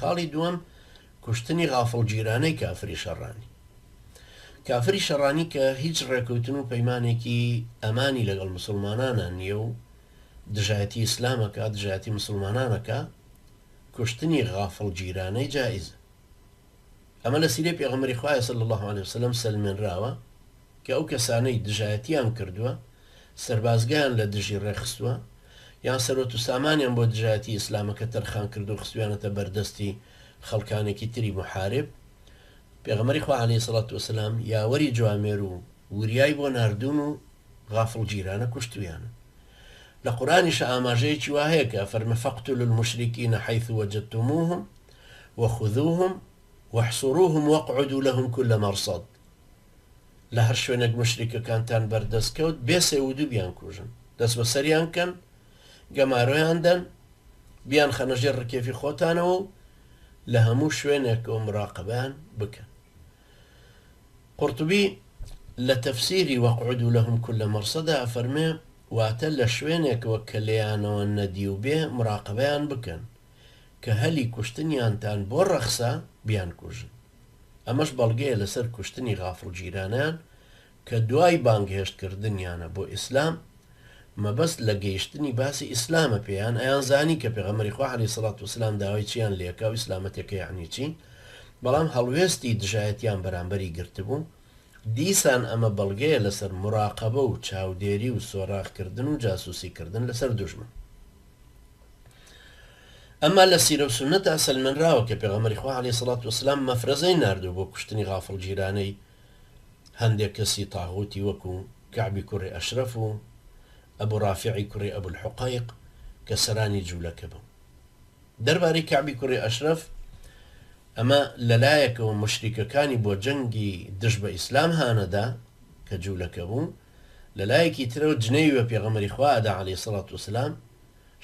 خاڵی دووەم کوشتنی غافڵ جیرانەی کافری شەڕانی. کافری شەڕانی کە هیچ ڕێکوتن و پەیمانێکی ئەمانی لەگەڵ مسلمانانە نییە و دژایەتی ئیسلامەکە دژایەتی مسلمانانەکە، کوشتنی غافڵ جیرانەی جائیزە. ئەمە لە سیرەی پێغەمبەری خوایە صلی الله عليه وسلم سەلمێنراوە کە ئەو کەسانەی دژایەتیان کردووە سەربازگایان لە دژی ڕێخستووە یان سەرۆت و سامانیان بۆ دژایەتی ئیسلامەکە تەرخان کردو و خستویانەتە بەردەستی خەڵکانێکی تری محارب، پێغەمبەری خوا عەلەیهی سەڵات وەسەلام یاوەری جوامێر و وریای بۆ ناردوون و غافڵ جیرانە کوشتویانە. لە قورئانیشە ئاماژەیەکی وا هەیە کە فەرمە فەقتولوا المشرکین حەیث وەجەدتموهم وخذوهم واحصروهم واقعدوا لهم كل مرصد. لە هەر شوێنێک مشریکەکانتان بەردەستکەوت بێسێ و دوو بیان کوژن، دەست بە سەریان کەن، گەمارۆیان دەن، بیان خەنەژێر ڕکێفی خۆتانەوە و لە هەموو شوێنێکەوە مراقبەیان بکەن. قورتوبی لە تەفسیری وەقعدوا لهم كل مرصدا فەرمێ واتە لە شوێنێکەوە کە لێیانەوە نەدی و بێ مراقبەیان بکەن کە هەلی کوشتنیانتان بۆ ڕەخسە بیان کوژن. ئەمەش بەڵگەیە لەسەر کوشتنی غافڵ جیرانیان کە دوای بانگهێشتکردنیانە بۆ ئیسلام مەبەست لە گەیشتنی باسی ئیسلامە پێیان ئەیان زانی کە پێغەمبەری خوا عەلەیهی سەڵات وەسەلام داوای چیان لێکا و ئیسلامەتێکە یعنی چی، بەڵام هەڵوێستی دژایەتیان بەرامبەری گرتبوو. دیسان ئەمە بەڵگەیە لەسەر مراقبە و چاودێری و سۆراخکردن و جاسوسیکردن لەسەر دوژمن. ئەمما لە سیرە و سونەتا سەلمێنراوە کە پێغەمبەری خوا عەلەیهی سەڵات وەسەلام مەفرەزەی ناردوو بۆ کوشتنی غافڵ جیرانەی هەندێک کەسی تاغوتی وەکو کەعبی کوڕی ئەشرەف و ئەبوو ڕافیعی کوڕی ئەبوو الحوقەیق کە سەرانی جوولەکە بوو. دەربارەی کەعبی کوڕی ئەشرەف ئەمە لەلایەکەوە مشریکەکانی بۆ جەنگی دژ بە ئیسلام هانەدا کە جوولەکە بوو، لەلایەکی ترەوە جنەی بە پێغەمبەری خوادا عەلەیهی سەڵات وەسەلام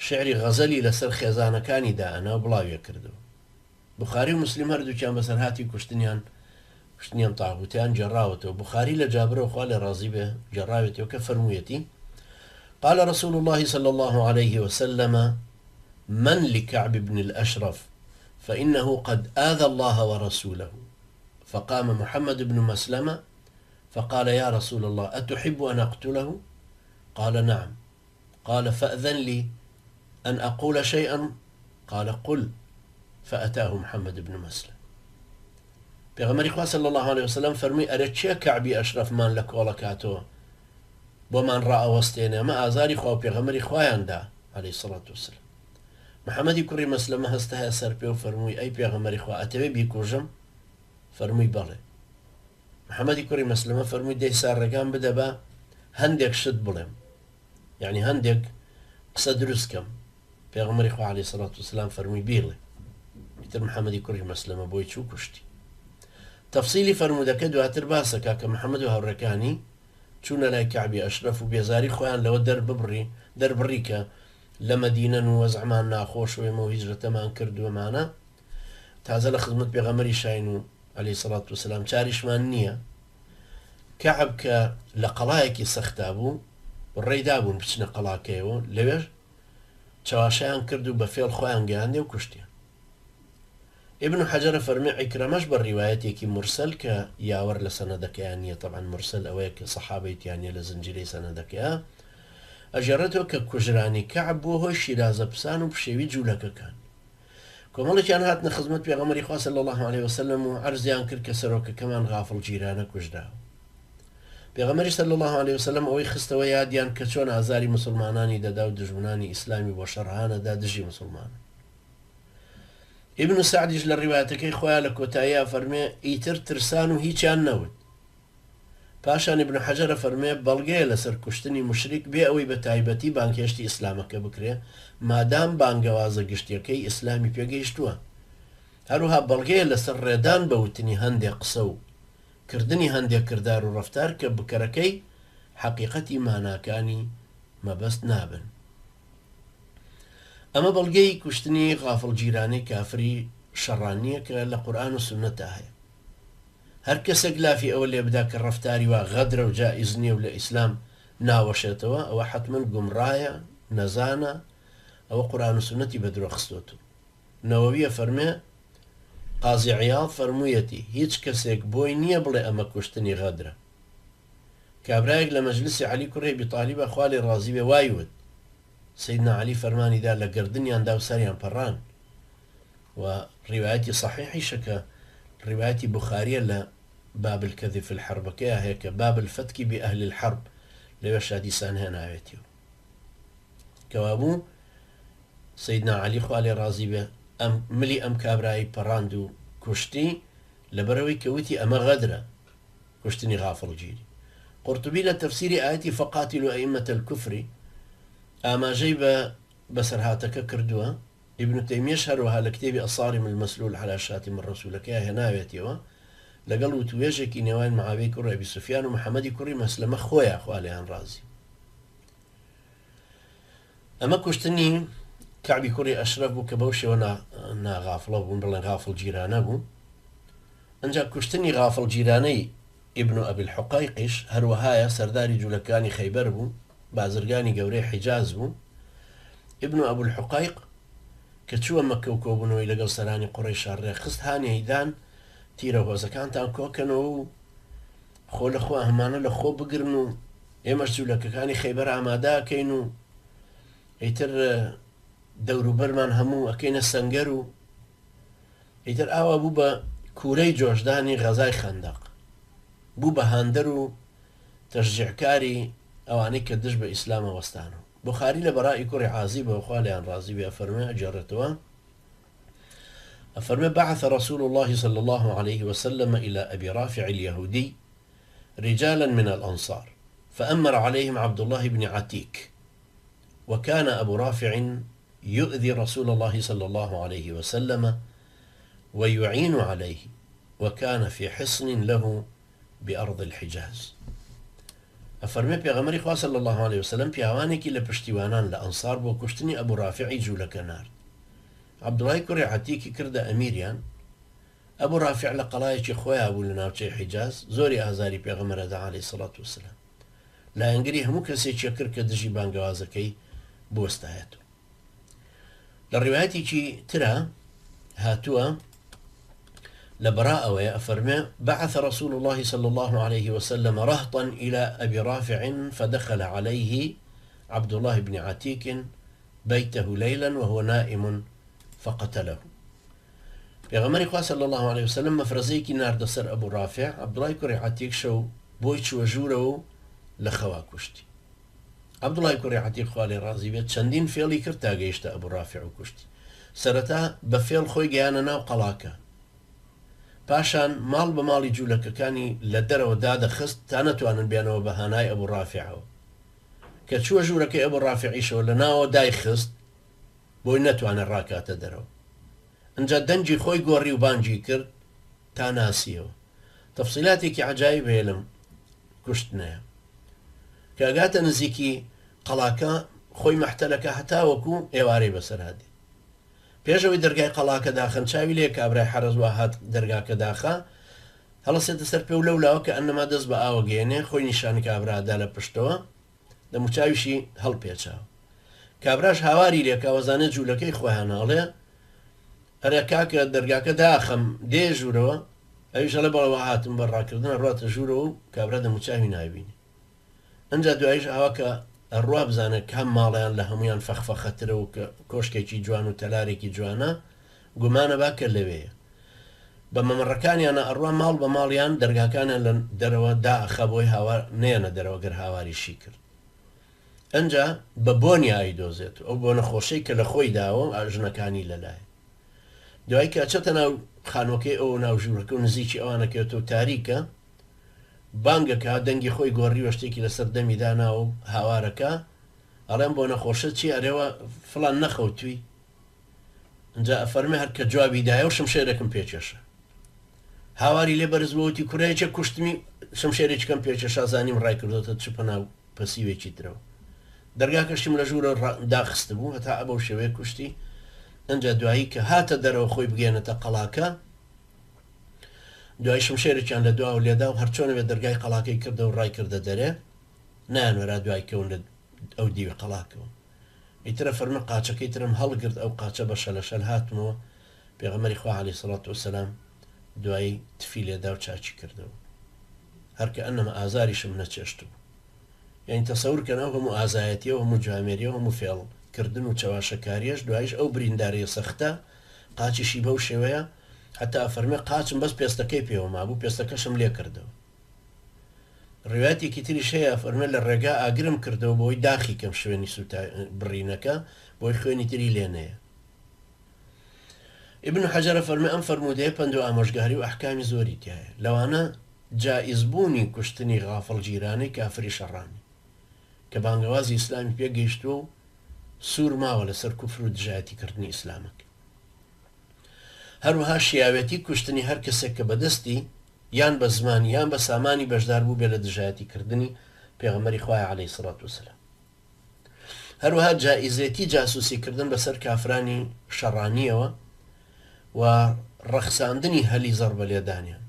شعری غەزەلی لەسەر خێزانەکانی دائەنا و بڵاویە کردو. بوخاری و مسلم هەردووکیان بەسەرهاتی کوشتنیان تاغوتیان جێڕاوەتەوە. بوخاری لە جابرە و خوا لێ ڕازی بێ جێڕاوێتەوە کە فەرموویەتی قال رسول الله صلى الله عليه وسلم من لكعب بن الأشرف فإنه قد آذى الله ورسوله. فقام محمد بن مسلمة فقال يا رسول الله أتحب أن أقتله؟ قال نعم. قال فأذن لي أن أقول شيئا؟ قال قل. فأتاه محمد بن مسلم. پێغەمبەری خوا صلی الله عليه وسلم فەرمووی ئەرە چیە کەعبی ئەشرەفمان لە کۆڵەکاتەوە بۆمان ڕائەوەستێنێ، ئەمە ئازاری خوا و پێغەمبەری خوایاندا عەلەیهی سەڵات وەسەلام. محەممەدی کوڕی مەسلەمە هەستە هەیە سەر پێ و فەرمووی ئەی پێغەمبەری خوا ئەتەوێ بیکوژم؟ فەرمووی بەڵێ. محەممەدی کوڕی مەسلەمە فەرمووی دەی ساڕێگان بدە بە هەندێک شت بڵێم، یعنی هەندێک قسە دروستکەم. پێغەمبەری خوا عەلەیهی سەڵات وەسەلام فەرمووی بیڵێ. ئیتر محەممەدی کوڕی مەسلەمە بۆی چوو کوشتی. تەفسیلی فەرموودەکە دواتر باسەکە کە محەممەد و هاوڕەکانی چوونە لای کەعبی ئەشرەف و بێزاری خۆیان لەوە دەربڕی کە لە مەدینەن و وەزعمان ناخۆش و ئێمە هیجرەتەمان کردووەمانە، تازە لە خزمەت پێغەمبەری شاین و عەلەیهی سەڵات وەسەلام چاریشمان نییە. کەعب کە لە قەڵایەکی سەختا بوو ڕێیدا بوون بچنە قەڵاکەیەوە، لەوێش چاواشەیان کرد و بە فێڵ خۆیان گەیاندێ و کوشتیان. ابن حجر فەرمی عیکرەمەش بە ڕیوایەتێکی مرسل کە یاوەڕ لە سەنەدەکەیان نییە، طبعا مرسل ئەوەیە کە سەحابەیەتیان لە زنجیرەی سەنەدەکەیە، ئەژێڕێتەوە کە کوژرانی کەعب بووە هۆی شیرازە پسان و پشێوی جوولەکەکان. کۆمەڵێکیان هاتنە خزمەت پێغەمبەری خوا صلی الله عليه وسلم و عەرزیان کرد کە سەرۆکەکەمان غافڵ جیرانە کوژراوە. پێغەمبەری صلی الله عليه وسلم ئەوەی خستەوە یادیان کە چۆن ئازاری مسلمانانی دەدا و دژمنانی ئیسلامی بۆ شەڕهانەدا دژی مسلمان. ابن سعدیش لە ڕیوایەتەکەی خۆیان لە کۆتاییە فەرمێ ئیتر ترسان و هیچیان نەوت. پاشان ابن حەجەرە فەرمێ بەڵگەیە لەسەر کوشتنی مشریک بێ ئەوەی بە تایبەتی بانگهێشتی ئیسلامەکە بکرێ مادام بانگەوازە گشتیەکەی ئیسلامی پێگەیشتووە. هەروها بەڵگەیە لەسەر ڕێدان بە وتنی هەندێک قسە و کردنی هەندێک کردار و ڕەفتار کە بکەرەکەی حەقیقەتی ماناکانی مەبەست نابن. ئەمە بەڵگەی کوشتنی غافڵ جیرانەی کافری شەڕانیە کە لە قورئان و سونەتا هەیە. هەر کەسێک لافی ئەوە لێ بدا کە ڕەفتاری وا غەدرە و جائیز نییە و لە ئیسلام ناوەشێتەوە، ئەوە حتمەن گومڕایە، نەزانە، ئەوە قورئان و سونەتی بە درۆ خستووەتەوە. نەوەویە فەرمێ قازی عیاض فەرموویەتی هیچ کەسێک بۆی نییە بڵێ ئەمە کوشتنی غەدرە. کابرایەک لە مەجلیسی عەلی کوڕی ئەبی تاڵیبە خوا لێ ڕازی بێ وایوت سەیدنا عەلی فەرمانیدا لە گردنیاندا و سەریان پەڕان و ڕیوایەتی صحیحیشە کە ڕیوایەتی بوخاریە لە باب الكذب في الحربەکەیە هەیە کە باب الفتکی بأهل الحرب لەوێ شادیسان هێناوێتیەوە کەوابوو سەیدنا عەلی خوا لێ ڕازی بێ ملی ئەم کابرایی پەڕاند و کوشتی لەبەرەوەی کەوتی ئەمە غەدرە کوشتنی غافڵگیری. قورتوبی لە تەفسیری ئاەتی فەقاتیلوا ئەئیمەتە الکوفری ئاماژەی بەسەرهاتەکە کردووە. ئیبن تەیمیەش هەروەها لە کتێبی ئەصارم المەسلول عەلا شاتم الرەسوولەکەیە هێناوێتەوە لەگەڵ وتوێژێکی نێوان معاویەی کوڕی ئەبی سوفیان و محەممەدی کوڕی مەسلەمە خۆیان خوا لێیان ڕازی. ئەمە کوشتنی کەعبی کوڕی ئەشرەف بوو کە بەو شێوە ناغافڵە بوون بڵێن غافڵ جیرانە بوو. ئەنجا کوشتنی غافڵ جیرانەی ئیبن ئەبی الحوقایقیش هەروەهایە سەرداری جوولەکانی خەیبەر بوو بازرگانی گەورەی حیجاز بوو. ئیبن ئەبی الحوقایق کە چووە مەکە و کۆبوونەوەی لەگەڵ سەرانی قوڕەیشان ڕێخست هانێیدان تیرە هۆزەکانتان کۆکەنەوە و خۆ لەخوا هەمانە لە خۆ بگرن و ئێمەش جوولەکەکانی خەیبەر ئامادەکەین و ئیتر دەوروبەرمان هەموو ئەکەینە سەنگەر و ئیتر ئاوا بوو بە کوورەی جۆشدانی غەزای خەندەق بوو بە هاندەر و تەشجیعکاری ئەوانەی کە دژ بە ئیسلامە وەستانەوە. بوخاری لە بەڕای کوڕی عازی بەخوا لێیان ڕازی بێ ئەفەرمێ ئەجێڕێتەوە أفرمي بعث رسول الله صلى الله عليه وسلم إلى أبي رافع اليهودي رجالا من الأنصار فأمر عليهم عبد الله بن عتيك وكان أبو رافع يؤذي رسول الله صلى الله عليه وسلم ويعين عليه وكان في حصن له بأرض الحجاز. أفرمي بيغمري خواه صلى الله عليه وسلم بيعوانيكي لپشتیوانان لأنصار بو كشتني أبو رافعي جولك نار. عبد الله كوري عتيكي كرد أميريان أبو رافع لقلايك خويا أبو لناوتي حجاز زوري أزاري بيغمر هذا عليه الصلاة والسلام لا ينقري همو كسي شكر كدجي بانقوازكي بوستاياتو. للرواياتي كي ترى هاتوا لبراء ويأفرمي بعث رسول الله صلى الله عليه وسلم رهطا إلى أبي رافع فدخل عليه عبد الله بن عتيك بيته ليلا وهو نائم فقتله. پیغمبر خدا صلى الله عليه وسلم مفرزيكي نار سر أبو رافع عبد الله كوري عتيك شو بويش وجوره لخوا كشتي. عبد الله كوري عتيك خوالي رازي بيت چندين فيلي كرتا گەیشتە أبو رافع وكشتي. سرتا بفيل خوي گەیانە ناو قەڵاکە پاشان ماڵ بە ماڵی جوولەکەکانی لە دەرەوە دادەخست تا نەتوانن بێنەوە بە هانای ئەبوو ڕافعەوە کە چووە ژوورەکەی ئەبوو ڕافعیشەوە لە ناوە دایخست بۆی نەتوانە ڕاکاتە دەرەوە. ئەنجا دەنجی خۆی گۆڕی و بانجی کرد تا ناسیەوە. تەفسیلاتێکی عەجایب هەیە لەم کوشتنەیە کە ئەگاتە نزیکی قەڵاکە خۆی مەحتەلەکە هەتا وەکو ئێوارەی بەسەر هادێ. پێشەوەی دەرگای قەڵاکە داخن چاوی لێ کابرای حەرەز وا هات دەرگاکە داخە هەڵەسێتە سەر پێ و لەولاوە کە ئەنەما دەست بە ئاوە گەێنێ خۆی نیشانی کابرادا لە پشتەوە دەموچاویشی هەڵپێچاوە. کابراش هاواری لێکاوەزانە جوولەکەی خۆیاناڵێ هەرە کاکە دەرگاکە داخەم دێ ژوورەوە ئەویش هەڵێ بەڵەوە هاتم بە ڕاکردنە ڕاتە ژوورەوە و کابرا دەموچاوی نابینی. ئەنجا دوایش ئاوا کە ئەڕوا بزانە کام ماڵیان لە هەمویان فەخفەخەترە و کە کۆشکێکی جوان و تەلارێکی جوانە گومانە باکە لەوەیە. بە مەمەڕەکانیانە ئەڕوا ماڵ بە ماڵیان دەرگاکانیان لە دەرەوە داخە بۆی هاوار نێنە دەرەوە گەر هاواریشی کرد. ئەنجا بە بۆنی ئای دۆزێت ئەو بۆ نەخۆشەی کە لە خۆی داوە ئاژنەکانی لەلایە. دوای کە ئەچەتە ناو خانۆکەی ئەو ناو ژوورەکە و نزیکی ئەوانەکەوێتە و تاریکە بانگەکە دەنگی خۆی گۆڕی شتێکی لەسەر دەمی دانا و هاوارەکە ئەڵێم بۆ نەخۆشە چی ئەرێوە فڵان نەخەوتوی. ئەنجا ئەفەرمێ هەر کە جوابی دایە و شمشێرێکم پێچێشە. هاواری لێ بەرز بۆوتی کوڕەیەکێ کوشتمی شمشێرێکم پێچێشە زانیم ڕای کردوتە چپە ناو پەسیوێکی ترەوە. دەرگاکەشتم لە ژوورە داخست بوو هەتا ئەبەو شێوەیە کوشتی. ئەنجا دوایی کە هاتە دەرەوە خۆی بگێنێتە قەڵاکە دوای شمشێرێکیان لە دواوە لێدا و هەرچۆنەوێت دەرگای قەڵاکەی کردە و ڕای کردە دەرێ نانوەرا دوای کەون لە ئەو دیوی قەڵاکەوە. ئیترە فەرمە قاچەکەی ترم هەڵگرت ئەو قاچە بە شەلەشەل هاتمەوە پێغەمبەری خوا عەلەیهی سەڵات وەسەلام دوایی تفی لێدا و چاچی کردەوە هەرکە ئەنەمە ئازاریشم نەچێشتبوو یعنی تەسەورکەن ئەو هەموو ئازایەتیە و هەموو جوامێریە و هەموو فێڵکردن و چاواشەکاریەش دوایش ئەو برینداریە سەختە قاچیشی بەو شێوەیە حتا فەرمێ قاچم بەس پێستەکەی پێوە مابوو پێستەکەشم لێ کردەوە ڕێواتێکی تریش هەیە فەرمێ لە ڕێگا ئاگرم کردەوە بۆی داخی کەم شوێنی بڕینەکە بۆی خوێنی تری لێنەیە ابن حەجەرە فەرمێ ئەم فەرمودەیە پند و ئامۆژگاری و ئەحکامی زۆری تایە لەوانە جائزبوونی کوشتنی غافڵ جیرانەی کافری شەڕانی کە بانگەوازی ئیسلامی پێگەیشتووە و سوور ماوە لەسەر کوفر و دژایەتیکردنی ئیسلامەکە هەروەها شیاوێتی کوشتنی هەر کەسێک کە بەدەستی یان بە زمانی یان بە سامانی بەشدار بوو بێ لە دژایەتیکردنی پێغەمبەری خوای عەلەیهی سەڵات وەسەلام هەروەها جائزێتی جاسوسیکردن بەسەر کافرانی شەڕانیەوە و ڕەخساندنی هەلی زەڕ بە لێدانیان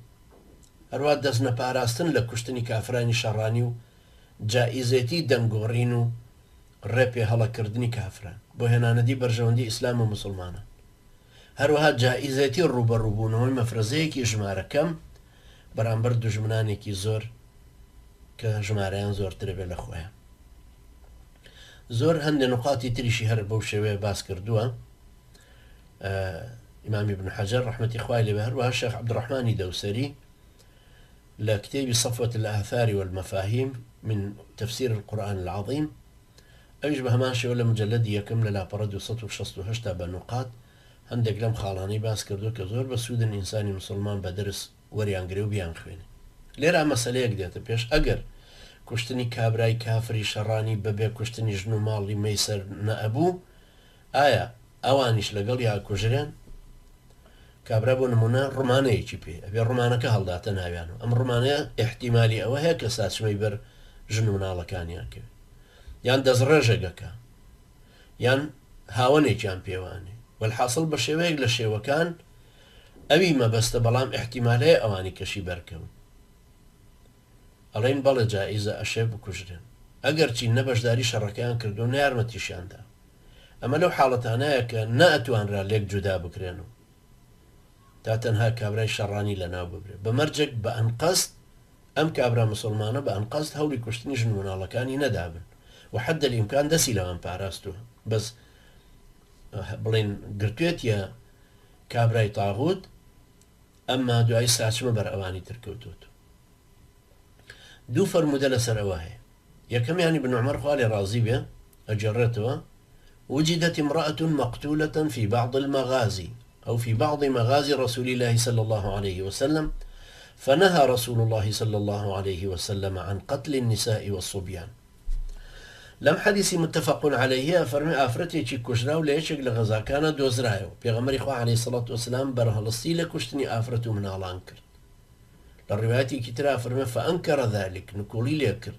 هەروە دەست نەپاراستن لە کوشتنی کافرانی شەڕانی و جائزێتی دەنگۆڕین و ڕێپێ هەڵەکردنی کافران بۆ هێنانەدی بەرژەوەندی ئیسلام و مسلمانە هەروەها جائزێتی ڕوبەڕووبوونەوەی مەفرەزەیەکی ژمارەکەم بەرامبەر دوژمنانێکی زۆر کە ژمارەیان زۆرترە بێ لە خۆیان زۆر هەندێک نقاتی تریشی هەر بەو شێوەیە باس کردووە ئیمام ابن حەجەر ڕەحمەتی خوای لێبێ هەروەها شێخ عەبدوڕەحمانی دەوسەری لە کتێبی صفوة الآثار والمفاهيم من تفسير القرآن العظيم ئەویش بە هەمان شێوە لە مجلدی یەکەم لە لاپەڕە 268 بە نقاط هەندێک لەم خاڵانەی باس کردو کە زۆر بە سوودن ئینسانی مسلمان بە دەرس وەریانگرێ و بیان خوێنێ لێرە مەسەلەیەک دێتە پێش ئەگەر کوشتنی کابرای کافری شەڕانی بەبێ کوشتنی ژن و ماڵی مەیسەر نەئەبوو ئایا ئەوانیش لەگەڵ یا کوژرێن کابرا بۆ نمونە ڕمانەیەکی پێ ئەبێ ڕمانەکە هەڵداتە ناویانەوە ئەم ڕمانەیە احتیمالی ئەوە هەیە کە ساچمەی بەر ژن و مناڵەکانیان کرد یان دەزڕێژەگەکە یان هاوەنێکیان پێوانێ والحاصل بە شێوەیەک لە شێوەکان ئەوی مەبەستە بەڵام احتیمالەیە ئەوانی کەشی بەرکەون ئەڵێن بەڵێ جائیزە ئەشێ بکوژرێن ئەگەر چی نەبەشداری شەڕەکەیان کردو نەیارمەتیشیاندا ئەمە لەو حاڵەتانەیە کە نەئەتوانرا لێک جودا بکرێن و تا تەنها کابرای شەڕانی لەناو ببرێت بەمەرجێک بە ئەنقەست ئەم کابرا مسلمانە بە ئەنقەست هەوڵی کوشتنی ژن مناڵەکانی نەدابن و حد الإمكان دەسی لەوان پاراستووە بەس بڵێن گرتوێت یا کابرای تاغوت ئەمما دوای ساچمە بەر ئەوانی ترکەوتوت دوو فەرمودە لەسەر ئەوە هەیە یەکەمیانی بن عومەر خوا لێ ڕازی بێ ئەجێڕێتەوە وجدت امرأة مقتولة في بعض المغازي أو في بعض مغازي رسول الله صلى الله عليه وسلم فنهى رسول الله صلى الله عليه وسلم عن قتل النساء والصبيان لم حديث متفق عليه فرمي آفرتي چي كشراو ليشك لغزا كان دوزرايو بيغمري خواه عليه الصلاة والسلام برهلسي لكشتني آفرتو من علان كرت للرواياتي كترا فرمي فأنكر ذلك نقولي ليكر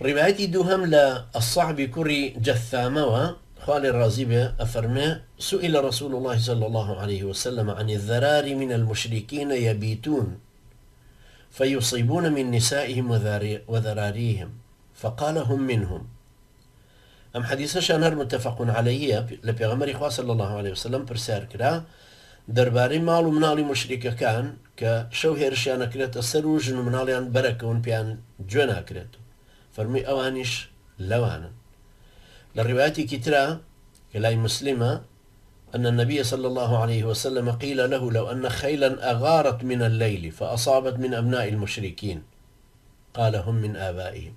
رواياتي دوهم للصعب كري جثامة خوالي الرازي به أفرمي سئل رسول الله صلى الله عليه وسلم عن الذرار من المشركين يبيتون فيصيبون من نسائهم وذراريهم فقال هم منهم أم حديث شانر متفق عليه لبيغمري خواه صلى الله عليه وسلم برسار كرا درباري مالو منالي مشركة كان كشو هيرشيانا كريت السروج مناليان بركون بيان جونا كريتو فرمي أوانيش لوانا للروايات كترا كلاي مسلمة أن النبي صلى الله عليه وسلم قيل له لو أن خيلا أغارت من الليل فأصابت من أبناء المشركين قال هم من آبائهم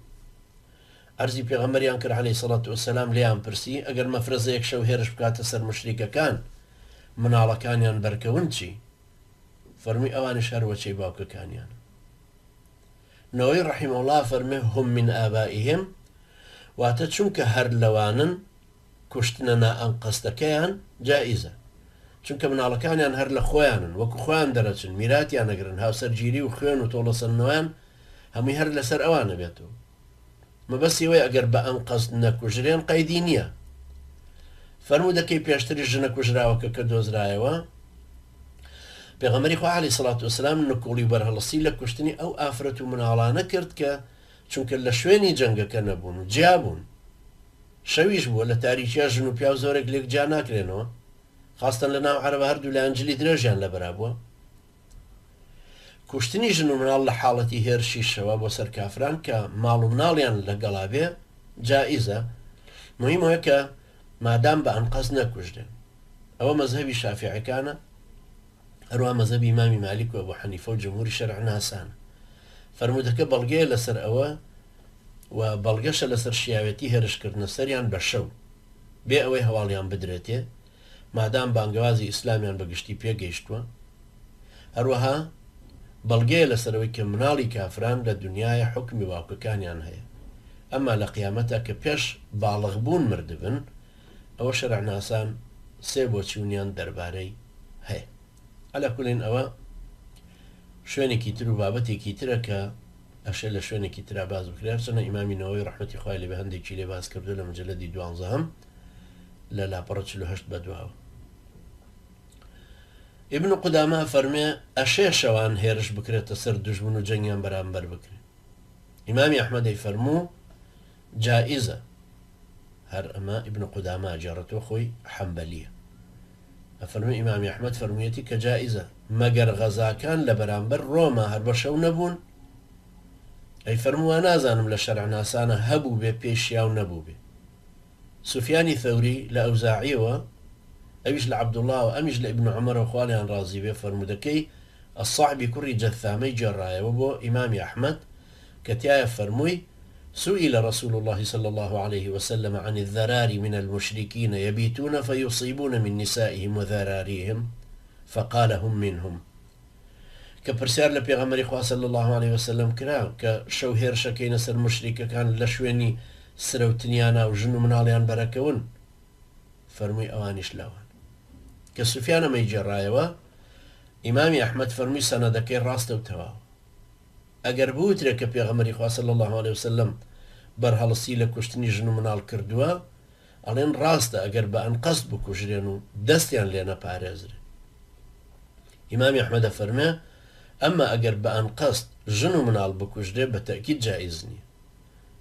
عرضي پیغمبر ينكر عليه الصلاة والسلام ليان برسي اگر مفرزة يك شو هيرش بكات سر مشركة كان من على كان ين بركونشي فرمي أوانش هر وشي باوك كان ين نووي رحمه الله فرمي هم من آبائهم واتشنك هر لوانن كشتننا أنقصتكيان جائزة چونکە مناڵەکانیان هەر لە خۆیانن وەکو خۆیان دەرەچن میراتیان نەگرن هاوسەرگیری و خوێن و تۆڵەسەندنەوەیان هەمووی هەر لەسەر ئەوانە بێتەوە مەبەستی ئەگەر بە ئەم قەست نەکوژرێن قەیدی نییە فەرموو دەکەی پێشتری ژنە کوژراوەکە کە دۆزرایەوە پێغەمبەری خوا عەلەیهی سەڵات وەسەلام نکوڵی بەرهەڵەسی لە کوشتنی ئەو ئافرەت و مناڵانە کرد کە چونکە لە شوێنی جەنگەکە نەبوون و جیابوون شەویش بووە لە تاریکیا ژن و پیا و زۆرێک لێک جا ناکرێنەوە خاستن لە ناو عەرەبە هەردوو لە ئەنجلی درێژیان لەبەرا بووە. کوشتنی ژن و مناڵ لە حاڵەتی هێرشیشەوە بۆ سەر کافران کە ماڵ و مناڵیان لەگەڵا بێ جائیزە، مهمەوە کە مادام بە ئەنقەس نەکوژدێن. ئەوە مەزهەبی شافعیەکانە، هەروە مەزهەبی ئیمامی مالیک و ئەبوو حەنیفە و جمهوری شەرع ناسانە. فەرموودەکە بەڵگەیە لەسەر ئەوە و بەڵگەشە لەسەر شیاوێتی هێرشکردنە سەریان بە شەو بێ ئەوەی هەواڵیان بدرێتێ، مادام بانگەوازی ئیسلامیان بەگشتی پێگەیشتووە. هەروەها بەڵگەیە لەسەرەوەی کە مناڵی کافران لە دنیای حکمی باوکەکانیان هەیە، ئەمما لە قیامەتە کە پێش باڵغبوون مردبن، ئەوە شەرع ناسان سێ بۆچوونیان دەربارەی هەیە. ئەلا کولین ئەوە شوێنێکی تر و بابەتێکی ترە کە ئەشێ لە شوێنێکی ترا باز بکرێت، چەنە ئیمامی نەوەوی ڕەحمەتی خوای لێ بە هەندێکی لێ باز کردو لە مجەلەدی 12 لە لاپەڕە 48 بەدواوە. ئیبن قودامە فەرمێ ئەشێ شەوان هێرش بکرێتە سەر دوژمن و جەنگیان بەرامبەر بکرێت. ئیمامی ئەحمەدی فەرموو جائیزە. هەر ئەمە ئیبن قودامە جارەتەوە خۆی حەمبەلیە. ئەفەرمووی ئیمامی ئەحمەد فەرموویەتی کە جائیزە مەگەر غەزاکان لە بەرامبەر ڕۆما هەر بە شەو نەبوون. ئەی فەرمووە نازانم لە شەرع ناسانە هەبوو بێ پێشیاو نەبوو بێ. سوفیانی ثەوری لە ئەوزاعیەوە، ئەویش لە عەبدوڵڵا و ئەمیش لە ئیبن عومەرە خوالیان ڕازی بێ، فەرموودەکەی ئەسەعبی کوڕی جەثامەی جێڕایەوە بۆ ئیمامی ئەحمەد کە تایە فەرمووی سئل رسول الله صلى الله عليه وسلم عن الذرار من المشركين يبيتون فيصيبون من نسائهم وذراريهم فقال هم منهم. كبرسيار لبيغمبر إخوة صلى الله عليه وسلم كرا كشو هيرشكين سر مشركة كان لشويني سروتنيانا وجنو مناليان بركون، فرمي أوانيش لاوان كسفيان ما يجرايوا. إمامي أحمد فرمي سندكي راست وتوا ئەگەر بوترێک کە پێغەمبەری خوا صلی الله عليه وسلم بەرهەڵسی لە کوشتنی ژن و مناڵ کردووە، ئەڵێن ڕاستە ئەگەر بە ئەنقەست بکوژرێن و دەستیان لێ نەپارێزرێ. ئیمامی ئەحمەدە فەرمێ ئەمما ئەگەر بە ئەنقەست ژن و مناڵ بکوژرێ بە تەئکید جائیز نییە،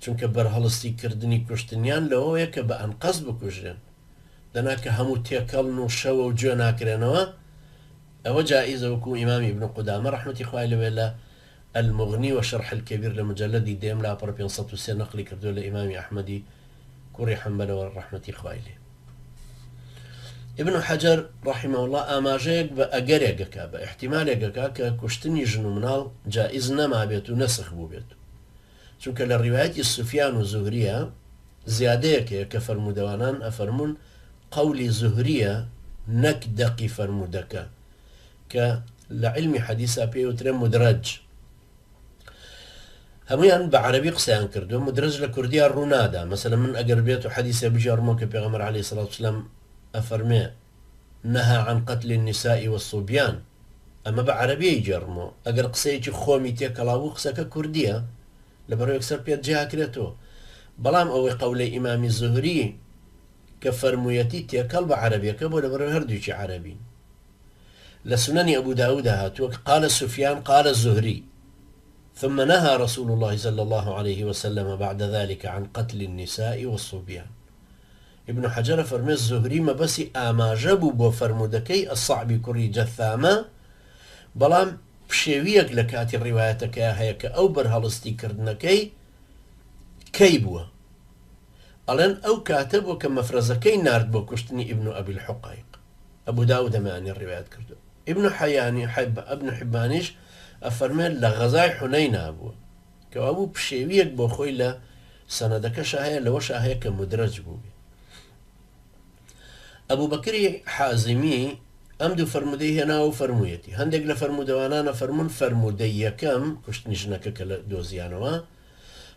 چونکە بەرهەڵستی کردنی کوشتنیان لەوەیە کە بە ئەنقەست بکوژرێن، دەنا کە هەموو تێکەڵن و شەوە و گوێ ناکرێنەوە، ئەوە جائیزە. وەکو ئیمامی ئیبن قودامە ڕەحمەتی خوای لەوێ لە المغني وشرح الكبير لمجلدي ديم لا بر 503 نقلي كردو لإمام أحمدي كوري حنبل ورحمة خوالي. ابن حجر رحمه الله أماجيك بأجريك باحتمالك كشتني جنو منال جائز نما بيتو نسخ بو بيتو، چونك للروايات السفيان وزهرية زياديك كفرمودوانان أفرمون قولي زهرية نكدقي فرمودك كلعلم حديثة بيوتر مدرج، هميان بعربي قسان كردو مدرج لكردية الرونادا. مثلا من أقر بيتو حديثة بجارموك بيغمر عليه الصلاة والسلام أفرمي نهى عن قتل النساء والصبيان، أما بعربي يجرمو أقر قسيتي خومي تيكلاو قساك كردية لبرو يكسر بيت جهة كريتو. بلام أوي قولي إمام الزهري كفرمويتي تيكال بعربي كبو لبرو هردوشي عربي. لسنن أبو داود هاتو قال سفيان قال الزهري ثم نهى رسول الله صلى الله عليه وسلم بعد ذلك عن قتل النساء والصبيان. ابن حجر فرمي الزهري ما بس آماجبو بو فرمودكي الصعب كري جثامة، بلام بشيويك لكاتي الرواياتك هيك أو برهالستي كردنكي كيبوه ألان أو كاتب وكما فرزكي نارد بو كشتني ابن أبي الحقيق. أبو داود معني الروايات كردو. ابن حبانيش أفرمي لغزاي حنين أبوه كأبو بشيويك بو خوي لا سندك شاهي لو شاهي كمدرج بو. أبو بكري حازمي أمدو فرمودي هنا وفرمويتي هندق لفرمودوانانا فرمون فرمودي كم كشتني جنك كلا دوزيانوا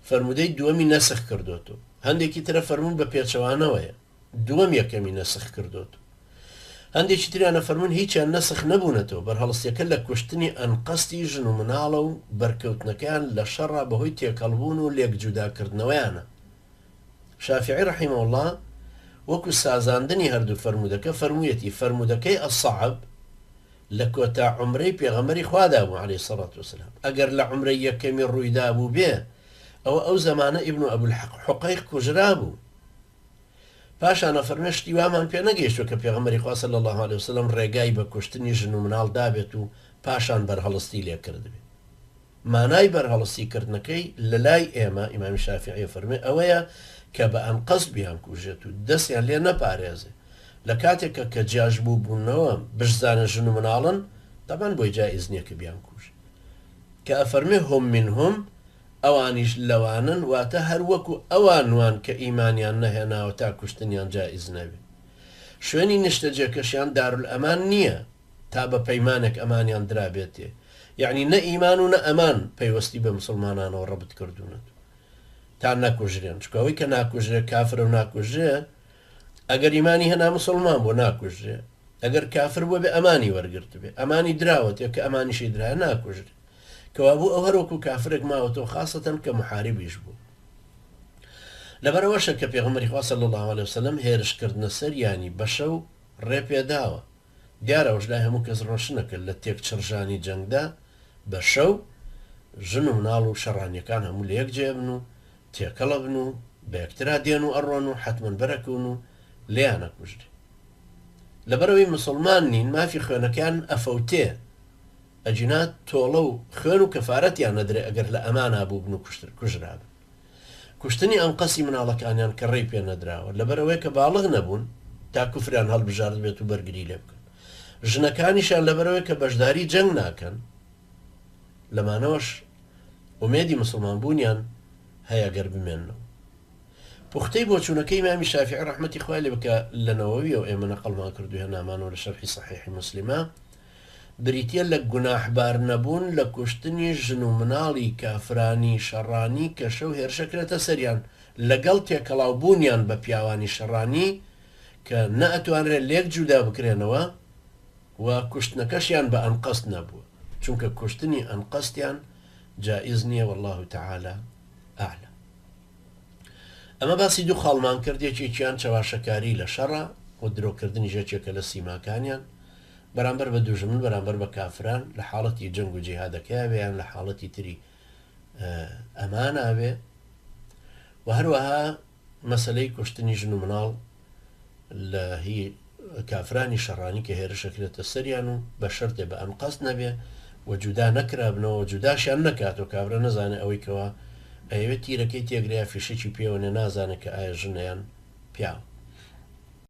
فرمودي دوامي نسخ كردوتو، هندق ترى فرمون ببيتشوانا ويا دوام يكمي نسخ كردوتو، هندي شتري أنا فرمون هيك النسخ نبونته برهالستي كلا كشتني أن قصتي جنو منالو بركوتنا كان لشرع بهويتي كالبونو ليك جدا كردنويانا. شافعي رحمه الله وكو سازاندني هردو فرموديتي فرمودكي الصعب لكوتا عمري بيغمري خوادابو عليه الصلاة والسلام أقر لعمري يكمي الرويدابو بيه أو زمان ابن أبو الحقيق كجرابو. پاشانە فەرمێشتی وامان پێ نەگەیشتوە کە پێغەمبەری خوا صلی الله عليه وسلم ڕێگای بە کوشتنی ژن و مناڵ دابێت و پاشان بەرهەڵستی لێ کردبێت. مانای بەرهەڵستیکردنەکەی لە لای ئێمە ئیمامی شافعی فەرمێ ئەوەیە کە بە ئەم قەست بیان کوژێت و دەستیان لێ نەپارێزێ لە کاتێکە کە جیاژبوو بوونەوە بشزانە ژن و مناڵن تەبەن بۆی جایز نییە کە بیان کوژ کە ئەفەرمێ هۆم منهم ئەوانیش لەوانن واتە هەر وەکو ئەوانوان کە ئیمانیان نەهێناوە تا کوشتنیان جایز نەبێت. شوێنی نیشتەجێکەشیان دارولئەمان نییە تا بە پەیمانێک ئەمانیان درابێتێ، یعنی نە ئیمان و نە ئەمان پەیوەستی بە مسلمانانەوە ڕەبت کردوونەت تا نەکوژرێن، چکەوەی کە ناکوژرێ کافرە و ناکوژرێ ئەگەر ئیمانی هەنا مسلمان بۆ ناکوژرێ، ئەگەر کافر بۆ بێ ئەمانی وەرگرت بێ ئەمانی دراوەتێ کە ئەمانیشی درایە ناکوژرێ کەوا بوو ئەو هەرۆکو کافرێک ماوەتەوە خاستەن کە محاربیش بوو. لەبەرەوەشە کە پێغەمبەری خوا صلی الله عليه وسلم هێرشکردنە سەریانی بەشە و ڕێپێداوە، دیارەوەش لای هەموو کەس ڕۆشنەکرد لە تێک چڕژانی جەنگدا بە شەو ژن و مناڵ و شەڕانیەکان هەموو لە یەک جێبن و تێکەڵە بن و بە یەکترا دێن و ئەڕۆن و حتمەن بەرەکەون و لێیانە کوژرێ. لەبەرەوەی مسلمان نین مافی خوێنەکان ئەفەوتێ ئەجینات تۆڵە و خوێن و کەفارەتیان نەدرێ ئەگەر لە ئەمانە بوو بن و کوژرابن. کوشتنی ئەم قەسی مناڵەکانیان کە ڕێی پێ نەدراوە لەبەرەوەی کە باڵغ نەبوون تا کوفریان هەڵبژارد بێت و بەرگری لێ بکەن. ژنەکانیشان لەبەرەوەی کە بەشداری جەنگ ناکەن لەمانەوەش ئومێدی مسلمان بوونیان هەیە گەر بمێننەوە. پوختەی بۆ چوونەکەی ئیمامی شافعی ڕەحمەتی خوای لێ بکە لە نەوەوی و ئێمە نەقڵمان کردووە نامانەوە لە شەرحی سەحیحی موسلیمە بریتە لە گوناحبار نەبوون لە کوشتنی ژن و مناڵی کافرانی شەڕانی کە شەو هێرشەکرێتە سەریان لەگەڵ تێکەڵاوبوونیان بە پیاوانی شەڕانی کە نە ئەتوانرێت لێک جودا بکرێنەوە و کوشتنەکەشیان بە ئەنقەست نەبووە، چونکە کوشتنی ئەنقەستیان جائز نییە والله تعالى ئەعلم. ئەمە باسی دوو خاڵمان کردێکێکیان چاواشەکاری لە شەڕە و درۆکردنی ژێکێکە لە سیماکانیان بەرامبەر بە دوژمن بەرامبەر بە کافران لە حاڵەتی جەنگ و جیهادەکەیان لە حاڵەتی تری ئەماناوێ و هەروەها مەسلەی کوشتنی ژن و مناڵ لە هی کافرانی شەڕانی کە هێرشەکرێتە سەریان و بە شەرتێ بە ئەم قەست نەبێ و جودا نەکرابنەوە جوداشیان نەکات و کابرا نەزانێ ئەوەی کەەوە ئەوێت تیرەکەی تێگریا فیشێکی پێوەنێ نازانێت کە ئایا ژنەیان پیاوە.